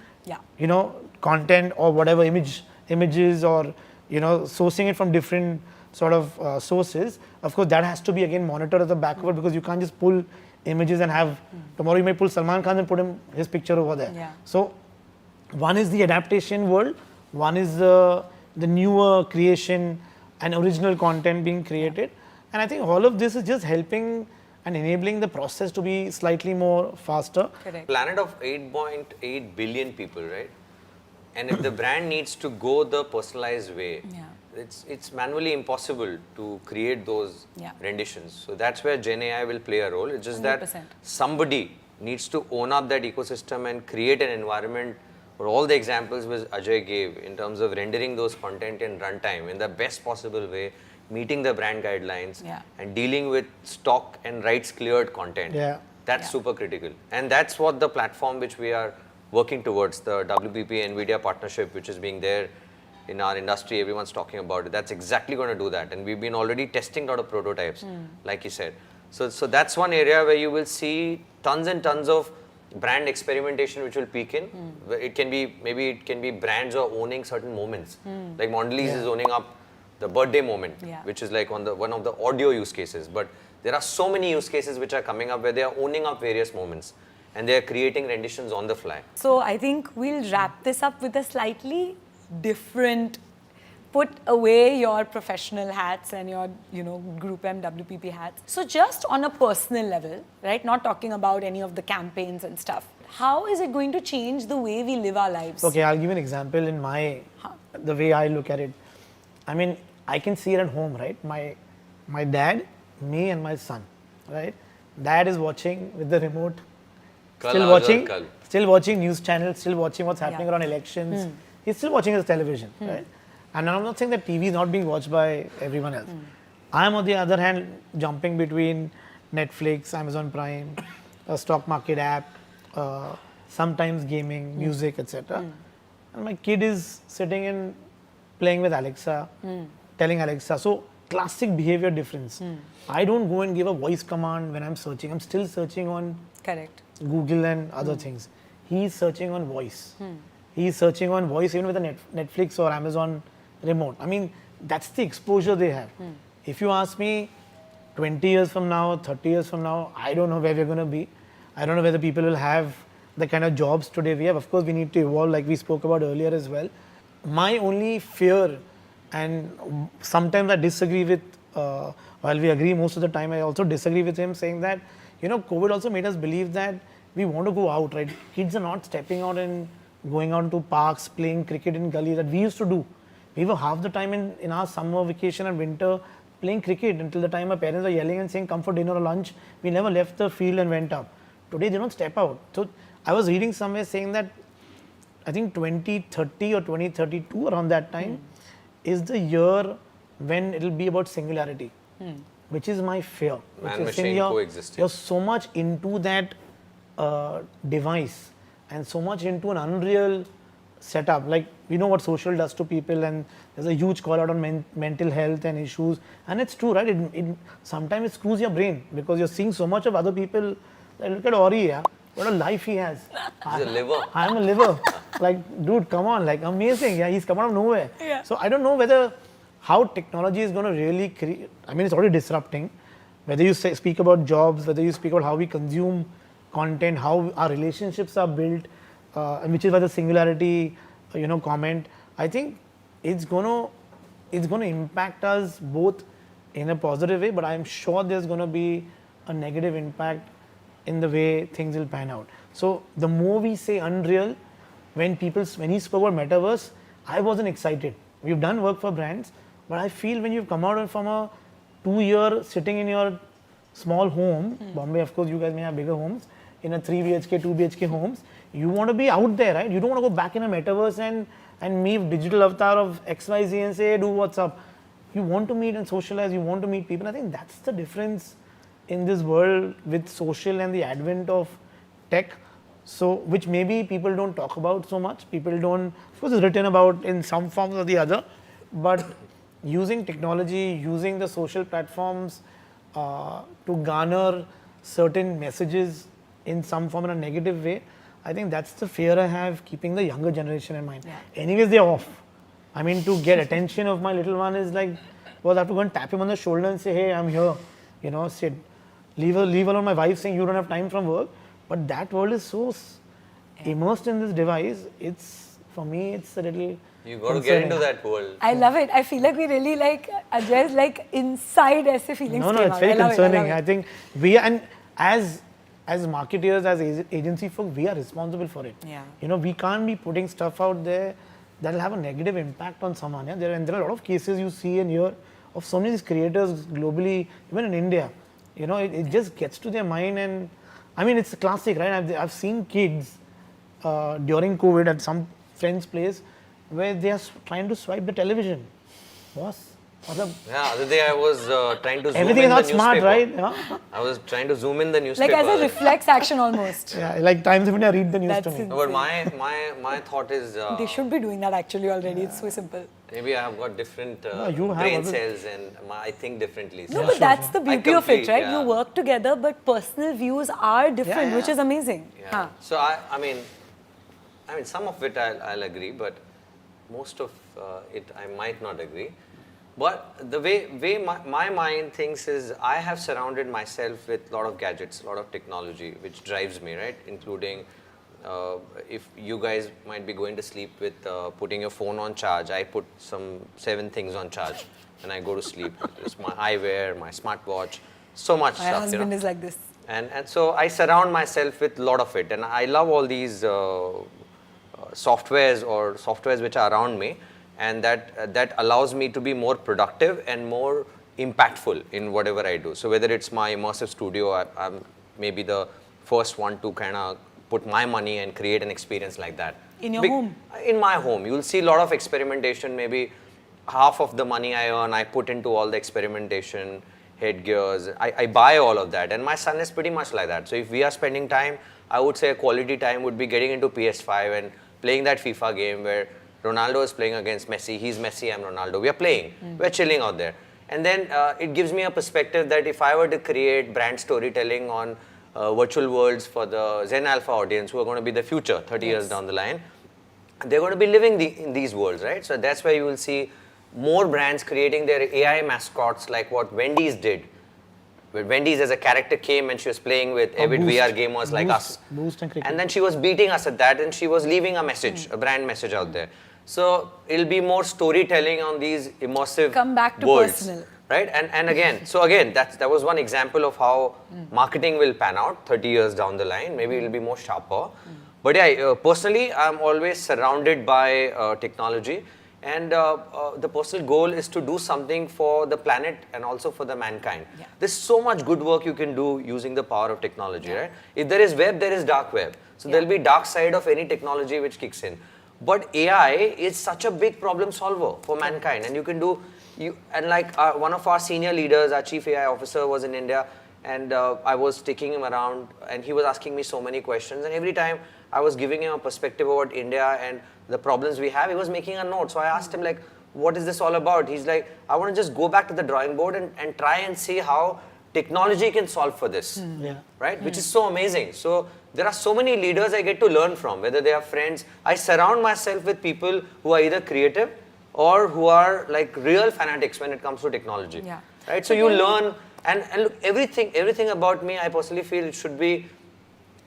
content or whatever images or sourcing it from different sort of sources. Of course, that has to be again monitored at the back of it, because you can't just pull images and have, tomorrow you may pull Salman Khan and put his picture over there. Yeah. So one is the adaptation world, one is the newer creation and original content being created. And I think all of this is just helping and enabling the process to be slightly more faster. Correct. Planet of 8.8 billion people, right? And if the brand needs to go the personalized way, it's manually impossible to create those renditions. So that's where Gen AI will play a role. It's just 100%. that somebody needs to own up that ecosystem and create an environment for all the examples which Ajay gave in terms of rendering those content in runtime in the best possible way, meeting the brand guidelines and dealing with stock and rights cleared content. That's super critical. And that's what the platform which we are working towards, the WPP NVIDIA partnership, which is being there in our industry, everyone's talking about it. That's exactly going to do that. And we've been already testing a lot of prototypes, like you said. So that's one area where you will see tons and tons of brand experimentation which will peak in. It can be brands or owning certain moments. Like Mondelez is owning up the birthday moment, which is like one of the audio use cases. But there are so many use cases which are coming up where they are owning up various moments and they are creating renditions on the fly. So I think we'll wrap this up with a slightly different, put away your professional hats and your, Group M WPP hats. So just on a personal level, right? Not talking about any of the campaigns and stuff. how is it going to change the way we live our lives? Okay, I'll give you an example in the way I look at it. I mean, I can see it at home, right? My dad, me and my son, right? Dad is watching with the remote, still watching news channels, still watching what's happening around elections. He's still watching his television, right? And I'm not saying that TV is not being watched by everyone else. I'm on the other hand jumping between Netflix, Amazon Prime, a stock market app, sometimes gaming, music, etc. And my kid is sitting and playing with Alexa, telling Alexa. So classic behavior difference. I don't go and give a voice command when I'm searching. I'm still searching on Correct. Google and other things. He's searching on voice. He's searching on voice even with a Netflix or Amazon remote. I mean, that's the exposure they have. If you ask me 20 years from now, 30 years from now, I don't know where we're going to be. I don't know whether people will have the kind of jobs today we have. Of course, we need to evolve like we spoke about earlier as well. My only fear, and sometimes I disagree with, while we agree most of the time, I also disagree with him saying that, COVID also made us believe that we want to go out, right? Kids are not stepping out and going out to parks, playing cricket in gully that we used to do. We were half the time in our summer vacation and winter playing cricket until the time our parents were yelling and saying, come for dinner or lunch. We never left the field and went up. Today, they don't step out. So I was reading somewhere saying that I think 2030 or 2032 around that time is the year when it will be about singularity, which is my fear. Man-machine coexisting. You're so much into that device and so much into an unreal setup. Like, we know what social does to people, and there's a huge call out on mental health and issues. And it's true, right? Sometimes it screws your brain because you're seeing so much of other people. Like, look at Ori, yeah? What a life he has. He's a liver. I'm a liver. Like, dude, come on, like, amazing. Yeah, he's come out of nowhere. Yeah. So I don't know how technology is going to really create. I mean, it's already disrupting. Whether you speak about jobs, whether you speak about how we consume content, how our relationships are built, and which is why the singularity, comment. I think it's going to impact us both in a positive way, but I'm sure there's going to be a negative impact in the way things will pan out. So the more we say unreal, when he spoke about metaverse, I wasn't excited. We've done work for brands, but I feel when you've come out from a 2-year sitting in your small home, Bombay, of course, you guys may have bigger homes, in a 3 BHK, 2 BHK homes, you want to be out there, right? You don't want to go back in a metaverse and meet digital avatar of XYZ and say, hey, do what's up. You want to meet and socialize, you want to meet people. I think that's the difference in this world with social and the advent of tech. So, which maybe people don't talk about so much. People don't, of course, it's written about in some form or the other, but using technology, using the social platforms to garner certain messages in some form in a negative way, I think that's the fear I have, keeping the younger generation in mind. Yeah. Anyways, they're off. I mean, to get attention of my little one is like, well, I have to go and tap him on the shoulder and say, hey, I'm here, sit. Leave alone my wife saying you don't have time from work. But that world is so immersed in this device, for me, it's a little You got to get into that world. I love it. I feel like we really Ajay's inside ऐसे feelings. No, it's very concerning. I think and as marketeers, as agency folk, we are responsible for it. Yeah. We can't be putting stuff out there that will have a negative impact on someone. Yeah? There are a lot of cases you see and hear of so many of these creators globally, even in India. It just gets to their mind, and I mean, it's a classic, right? I've seen kids during COVID at some friend's place where they are trying to swipe the television. Boss. Yeah, other day I was trying to zoom Everything in is not the smart, newspaper. right? Yeah. I was trying to zoom in the newspaper. Like as a reflex action almost. Yeah, like Times of India, read the news That's to me. it. No, but my thought is They should be doing that actually already. It's so simple. maybe I have got different you have brain other- cells and I think differently. No, So but that's the beauty of it, right? yeah. You work together, but personal views are different, Yeah. which is amazing. Yeah. Huh. So I mean, some of it I'll agree, but most of it I might not agree. But the way my mind thinks is I have surrounded myself with a lot of gadgets, a lot of technology, which drives me, right? Including if you guys might be going to sleep with putting your phone on charge, I put 7 things on charge and I go to sleep. It's my eyewear, my smartwatch, so much My stuff. husband is like this. And so I surround myself with a lot of it, and I love all these softwares which are around me, and that allows me to be more productive and more impactful in whatever I do. So whether it's my immersive studio, I'm maybe the first one to kind of put my money and create an experience like that. In your home? In my home. You'll see a lot of experimentation. Maybe half of the money I earn, I put into all the experimentation, headgears. I buy all of that. And my son is pretty much like that. So if we are spending time, I would say a quality time would be getting into PS5 and playing that FIFA game where Ronaldo is playing against Messi. He's Messi, I'm Ronaldo. We are playing. We're chilling out there. And then it gives me a perspective that if I were to create brand storytelling on virtual worlds for the Zen Alpha audience who are going to be the future 30 years down the line, they're going to be living in these worlds, right? So that's where you will see more brands creating their AI mascots like what Wendy's did. Where Wendy's as a character came and she was playing with avid VR gamers like us. And then she was beating us at that and she was leaving a message, a brand message out there. So it'll be more storytelling on these immersive Come back to worlds, personal. right? And again, that was one example of how marketing will pan out 30 years down the line. Maybe it'll be more sharper. But yeah, personally, I'm always surrounded by technology. And the personal goal is to do something for the planet and also for the mankind. Yeah. There's so much good work you can do using the power of technology, right? If there is web, there is dark web. So there'll be dark side of any technology which kicks in. But AI is such a big problem solver for mankind. And you can do, one of our senior leaders, our chief AI officer was in India, and I was taking him around and he was asking me so many questions. And every time I was giving him a perspective about India and the problems we have, he was making a note. So I asked him like, what is this all about? He's like, I want to just go back to the drawing board and try and see how technology can solve for this, right? Which is so amazing. So there are so many leaders I get to learn from, whether they are friends. I surround myself with people who are either creative or who are like real fanatics when it comes to technology, right? So you learn, and look, everything about me, I personally feel it should be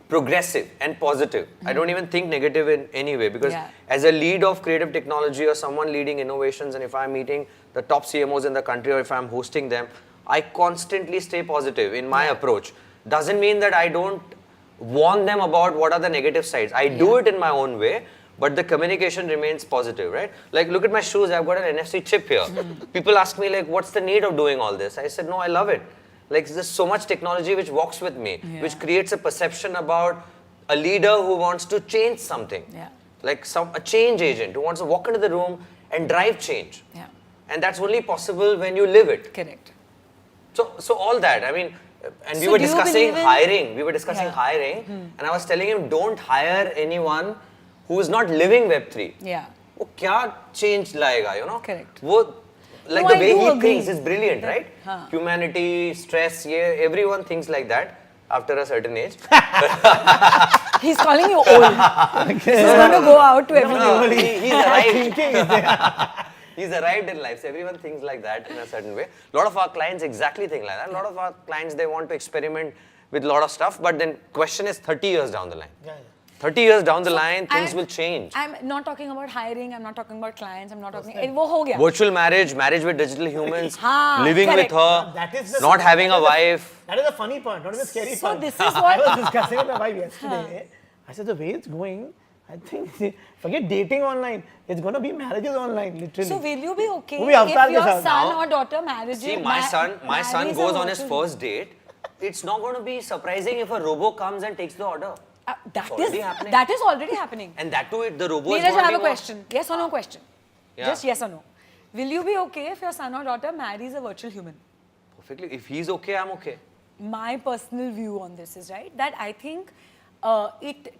progressive and positive. I don't even think negative in any way, because as a lead of creative technology or someone leading innovations, and if I'm meeting the top CMOs in the country or if I'm hosting them, I constantly stay positive in my approach. Doesn't mean that I don't warn them about what are the negative sides. I do it in my own way, but the communication remains positive, right? Like, look at my shoes, I've got an NFC chip here. People ask me like, what's the need of doing all this? I said, no, I love it. Like, there's so much technology which walks with me, which creates a perception about a leader who wants to change something. Like a change agent who wants to walk into the room and drive change. And that's only possible when you live it. Correct. So all that, I mean, and we So were do you discussing believe in- hiring. We were discussing hiring, and I was telling him, don't hire anyone who is not living Web3. वो क्या change लाएगा, you know? Correct. वो, like No, the I way do he agree. thinks is brilliant, right? Humanity, stress, everyone thinks like that after a certain age. He's calling you old. He's going to go out to everyone. He's arrived. He's arrived in life. So everyone thinks like that in a certain way. A lot of our clients exactly think like that. A lot of our clients, they want to experiment with a lot of stuff. But then question is 30 years down the line. 30 years down the line, things will change. I'm not talking about hiring. I'm not talking about clients. I'm not talking. वो हो गया. Virtual marriage with digital humans, हाँ, living correct. with her, That is the- not having a wife. That is the funny part, not even scary So part. this is I what. was discussing with my wife yesterday. I said, the way it's going, I think, forget dating online. It's going to be marriages online, literally. So will you be okay वो भी अवतार if के your साथ. son or daughter marriages? See, my son marries goes a on his virtual- first date. It's not going to be surprising if a robo comes and takes the order. already happening. That is already happening. And that too, the robo is Neeraj, going I to have be a question. Yes or no question? Yeah. Just yes or no. Will you be okay if your son or daughter marries a virtual human? Perfectly. If he's okay, I'm okay. My personal view on this is, right, that I think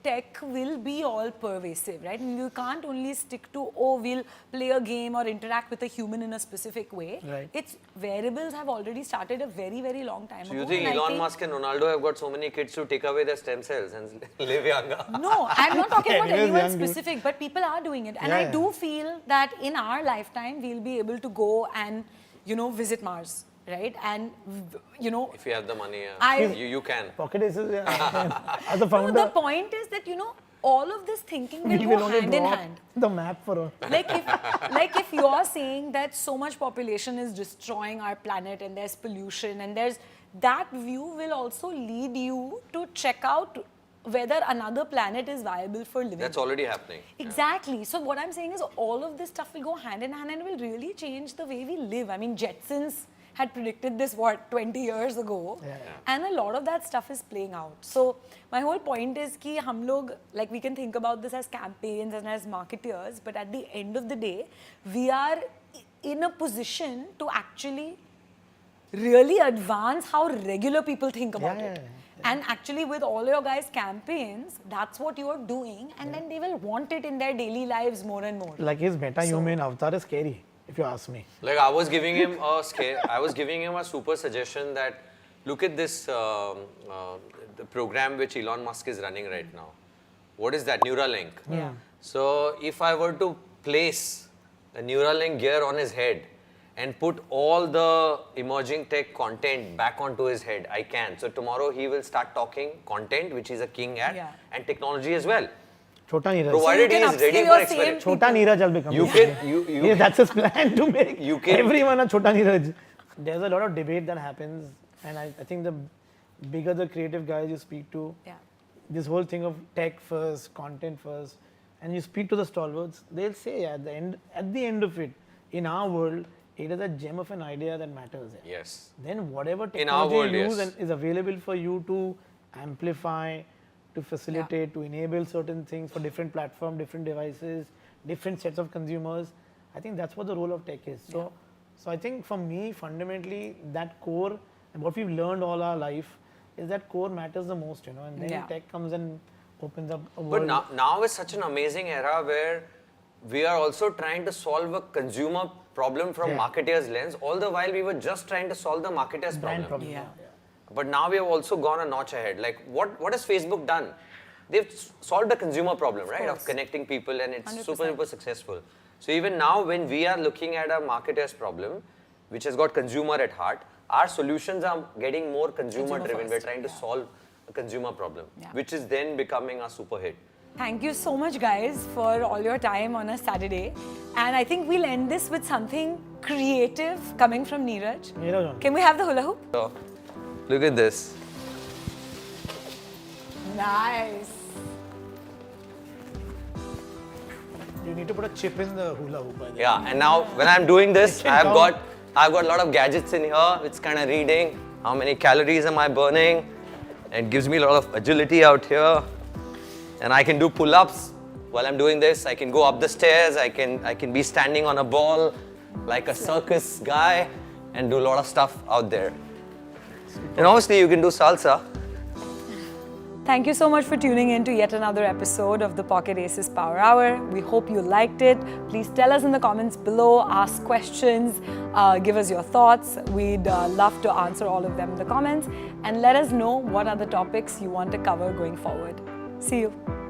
tech will be all pervasive, right? And you can't only stick to, we'll play a game or interact with a human in a specific way. Right. Its variables have already started a very, very long time So ago. you think and I Elon Musk and Ronaldo have got so many kids to take away their stem cells and live younger? No, I'm not talking about Anyways, anyone young dude. specific, but people are doing it. And Yeah, I yeah. do feel that in our lifetime, we'll be able to go and, visit Mars, right? And, If you have the money, I- you can. Pocket aces, yeah. As a no, founder, the point is that, all of this thinking we will will go only hand in draw hand. the map for her. Like if you're saying that so much population is destroying our planet and there's pollution and there's that view will also lead you to check out whether another planet is viable for living. That's already happening. Exactly. So what I'm saying is all of this stuff will go hand in hand and will really change the way we live. I mean, Jetsons had predicted this, 20 years ago? Yeah. And a lot of that stuff is playing out. So my whole point is ki hum log, like we can think about this as campaigns and as marketeers, but at the end of the day, we are in a position to actually really advance how regular people think about it. And actually with all your guys' campaigns, that's what you're doing, and then they will want it in their daily lives more and more. Like his meta-human avatar is scary, if you ask me. Like I was giving him a super suggestion that look at this the program which Elon Musk is running right now. What is that? Neuralink. Yeah. So if I were to place a Neuralink gear on his head and put all the emerging tech content back onto his head, I can. So tomorrow he will start talking content, which he's a king at, and technology as well. Chota Neeraj. Provided he is ready for experiment. Chota Neeraj will become. You that's his plan to make can, everyone a Chota Neeraj. There's a lot of debate that happens, and I think the bigger the creative guys you speak to, this whole thing of tech first, content first, and you speak to the stalwarts, they'll say at the end of it, in our world, it is a gem of an idea that matters. Yes. Then whatever technology you use and is available for you to amplify, to facilitate, to enable certain things for different platforms, different devices, different sets of consumers, I think that's what the role of tech is. So I think for me, fundamentally, that core and what we've learned all our life is that core matters the most, and then tech comes and opens up a world. But now is such an amazing era where we are also trying to solve a consumer problem from marketeers' lens, all the while we were just trying to solve the marketeers' problem. But now we have also gone a notch ahead. Like what has Facebook done? They've solved the consumer problem, right? Of connecting people, and it's 100%. super successful. So even now when we are looking at a marketeer's problem, which has got consumer at heart, our solutions are getting more consumer driven. We're trying to solve a consumer problem, which is then becoming a super hit. Thank you so much, guys, for all your time on a Saturday. And I think we'll end this with something creative coming from Neeraj. Can we have the hula hoop? So, look at this. Nice. You need to put a chip in the hula hoop. Yeah, and now when I'm doing this, I've got a lot of gadgets in here. It's kind of reading how many calories am I burning. It gives me a lot of agility out here. And I can do pull-ups while I'm doing this. I can go up the stairs. I can be standing on a ball like a circus guy and do a lot of stuff out there. And obviously you can do salsa. Thank you so much for tuning in to yet another episode of the Pocket Aces Power Hour. We hope you liked it. Please tell us in the comments below, ask questions, give us your thoughts. We'd love to answer all of them in the comments, and let us know what are the topics you want to cover going forward. See you.